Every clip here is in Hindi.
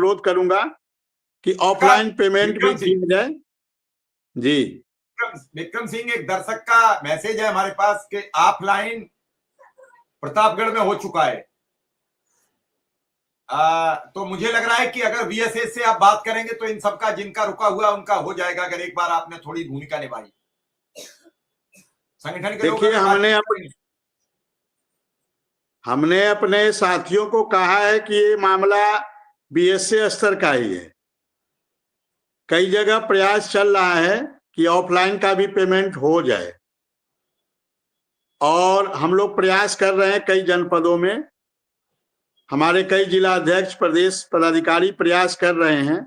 अनुरोध करूंगा कि ऑफलाइन पेमेंट भी किया जाए। जी विक्रम सिंह, एक दर्शक का मैसेज है हमारे पास कि ऑफलाइन प्रतापगढ़ में हो चुका है। तो मुझे लग रहा है कि अगर वीएसएस से आप बात करेंगे तो इन सबका जिनका रुका हुआ उनका हो जाएगा, अगर एक बार आपने थोड़ी भूमिका निभाई संगठन के लोग। देखिए, हमने अपने साथियों को कहा है कि ये मामला बीएसए स्तर का ही है। कई जगह प्रयास चल रहा है कि ऑफलाइन का भी पेमेंट हो जाए, और हम लोग प्रयास कर रहे हैं कई जनपदों में। हमारे कई जिला अध्यक्ष, प्रदेश पदाधिकारी प्रयास कर रहे हैं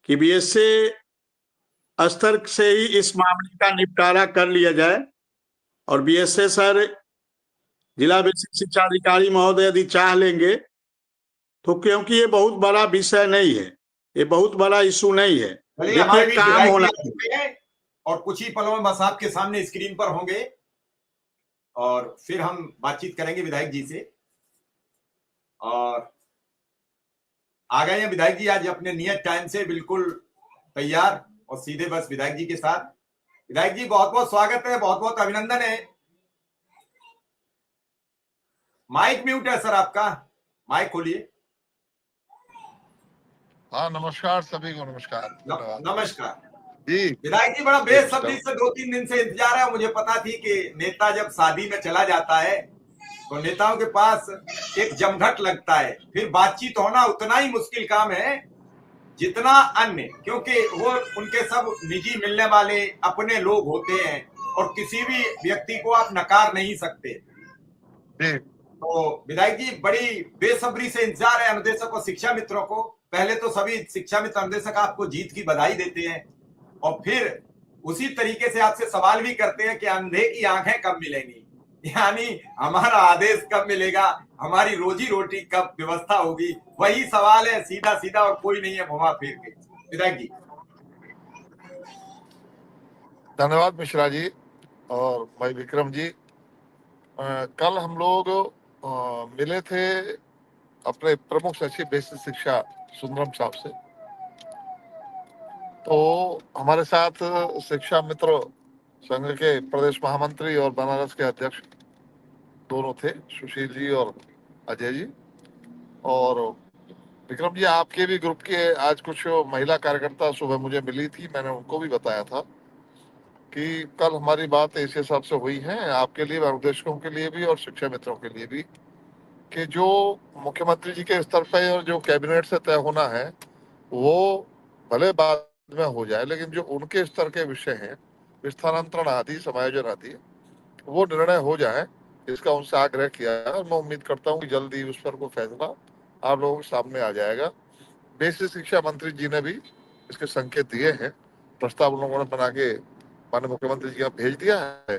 कि बीएसए स्तर से ही इस मामले का निपटारा कर लिया जाए। और बीएसए सर, जिला बेसिक शिक्षा अधिकारी महोदय यदि चाह लेंगे तो, क्योंकि ये बहुत बड़ा विषय नहीं है, ये बहुत बड़ा इशू नहीं है। देखिए, काम होना चाहिए। और कुछ ही पलों में बस आपके सामने स्क्रीन पर होंगे और फिर हम बातचीत करेंगे विधायक जी से। और आ गए हैं विधायक जी आज अपने नियत टाइम से बिल्कुल तैयार और सीधे बस विधायक जी के साथ। विधायक जी, बहुत बहुत स्वागत है, बहुत बहुत अभिनंदन है। माइक म्यूट है सर आपका, माइक खोलिए। हाँ, नमस्कार सभी को। नमस्कार। नमस्कार जी विधायक जी, बड़ा बेसब्री से 2-3 दिन से इंतजार है। मुझे पता थी कि नेता जब शादी में चला जाता है तो नेताओं के पास एक जमघट लगता है, फिर बातचीत होना उतना ही मुश्किल काम है जितना अन्य, क्योंकि वो उनके सब निजी मिलने वाले अपने लोग होते हैं और किसी भी व्यक्ति को आप नकार नहीं सकते। तो विधायक जी, बड़ी बेसब्री से इंतजार है अनुदेशक और शिक्षा मित्रों को। पहले तो सभी शिक्षा मित्र अनुदेशक आपको जीत की बधाई देते हैं और फिर उसी तरीके से आपसे सवाल भी करते हैं कि अंधे की आंखें कब मिलेंगी, यानी हमारा आदेश कब मिलेगा, हमारी रोजी रोटी कब व्यवस्था होगी। वही सवाल है, सीधा सीधा, और कोई नहीं है घुमा फिर के। विधायक जी, धन्यवाद मिश्रा जी और भाई विक्रम जी। कल हम लोग मिले थे अपने प्रमुख सचिव बेसिक शिक्षा सुंदरम साहब से। तो हमारे साथ शिक्षा मित्र संघ के प्रदेश महामंत्री और बनारस के अध्यक्ष दोनों थे, सुशील जी और अजय जी। और विक्रम जी, आपके भी ग्रुप के आज कुछ महिला कार्यकर्ता सुबह मुझे मिली थी, मैंने उनको भी बताया था कि कल हमारी बात इस हिसाब से हुई है, आपके लिए, अनुदेशकों के लिए भी और शिक्षा मित्रों के लिए भी, कि जो मुख्यमंत्री जी के स्तर पर और जो कैबिनेट से तय होना है वो भले बाद में हो जाए, लेकिन जो उनके स्तर के विषय हैं, स्थानांतरण आदि, समायोजन आदि, वो निर्णय हो जाए, इसका उनसे आग्रह किया है। और मैं उम्मीद करता हूँ कि जल्दी उस पर कोई फैसला आप लोगों के सामने आ जाएगा। बेसिक शिक्षा मंत्री जी ने भी इसके संकेत दिए हैं, प्रस्ताव उन लोगों ने बना के माननीय मुख्यमंत्री जी का भेज दिया है।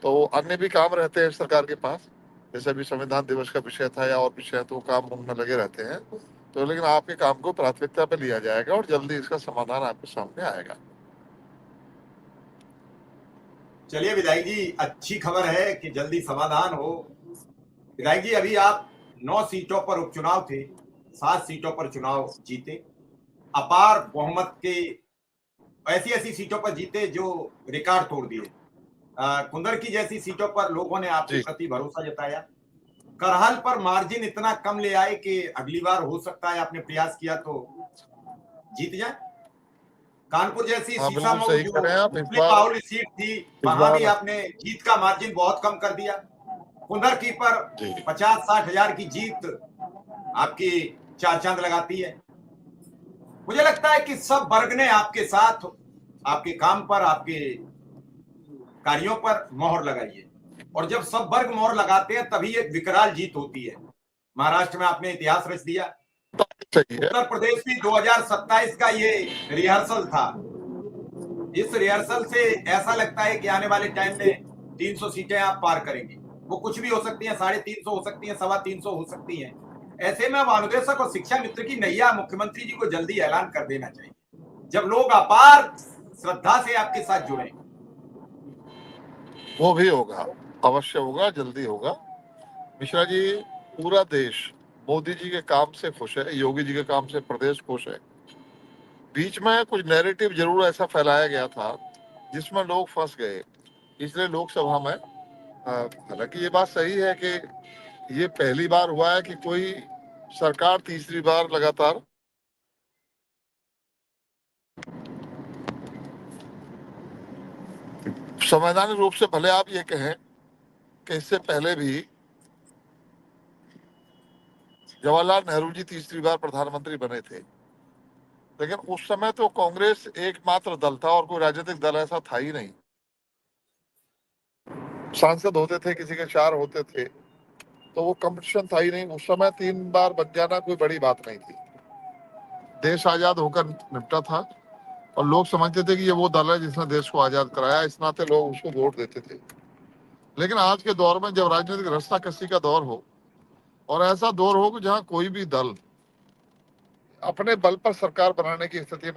तो अन्य भी काम रहते हैं सरकार के पास, जैसे अभी संविधान दिवस का विषय था या और विषय, तो काम उनमें लगे रहते हैं। तो लेकिन आपके काम को प्राथमिकता पे लिया जाएगा और जल्दी इसका समाधान आपके सामने आएगा। चलिए विधायक जी, अच्छी खबर है कि जल्दी समाधान हो। विधायक जी, अभी आप 9 सीटों पर उपचुनाव थे, 7 सीटों पर चुनाव जीते, अपार बहुमत के ऐसी ऐसी सीटों पर जीते जो रिकॉर्ड तोड़ दिए। कुंदर की जैसी सीटों पर लोगों ने आपके प्रति भरोसा जताया। करहल पर मार्जिन इतना कम ले आए कि अगली बार हो सकता है, आपने प्रयास किया तो जीत जाए। कानपुर जैसी सीसामऊ जो सीट थी, वहां भी आपने जीत का मार्जिन बहुत कम कर दिया। कुंदर की पर 50-60 हजार की जीत आपकी 4 चांद लगाती है। मुझे लगता है कि सब वर्ग ने आपके साथ, आपके काम पर, आपके कार्यों पर मोहर लगाई है, और जब सब वर्ग मोहर लगाते हैं तभी एक विकराल जीत होती है। महाराष्ट्र में आपने इतिहास रच दिया। उत्तर प्रदेश भी 2027 का ये रिहर्सल था। इस रिहर्सल से ऐसा लगता है कि आने वाले टाइम में 300 सीटें आप पार करेंगे। वो कुछ भी हो सकती हैं, 350 हो सकती हैं, 325 हो सकती हैं। ऐसे में अब अनुदेशक और शिक्षा मित्र की नैया मुख्यमंत्री जी को जल्दी ऐलान कर देना चाहिए, जब लोग अपार श्रद्धा से आपके साथ जुड़े। वो भी होगा, अवश्य होगा, जल्दी होगा। मिश्रा जी, पूरा देश मोदी जी के काम से खुश है, योगी जी के काम से प्रदेश खुश है। बीच में कुछ नैरेटिव जरूर ऐसा फैलाया गया था जिसमें लोग फंस गए, इसलिए लोकसभा में हालांकि ये बात सही है कि ये पहली बार हुआ है कि कोई सरकार तीसरी बार लगातार संवैधानिक रूप से, भले आप ये कहें कि इससे पहले भी जवाहरलाल नेहरू जी तीसरी बार प्रधानमंत्री बने थे, लेकिन उस समय तो कांग्रेस एकमात्र दल था और कोई राजनीतिक दल ऐसा था ही नहीं। सांसद होते थे, किसी के 4 होते थे, तो वो कंपटीशन था ही नहीं। उस समय 3 बार बन जाना कोई बड़ी बात नहीं थी। देश आजाद होकर निपटा था और लोग समझते थे कि ये वो दल है जिसने देश को आजाद कराया, इस नाते लोग उसको वोट देते थे। लेकिन आज के दौर में जब राजनीतिक रस्साकसी का दौर हो और ऐसा दौर हो कि जहां कोई भी दल अपने बल पर सरकार बनाने की स्थिति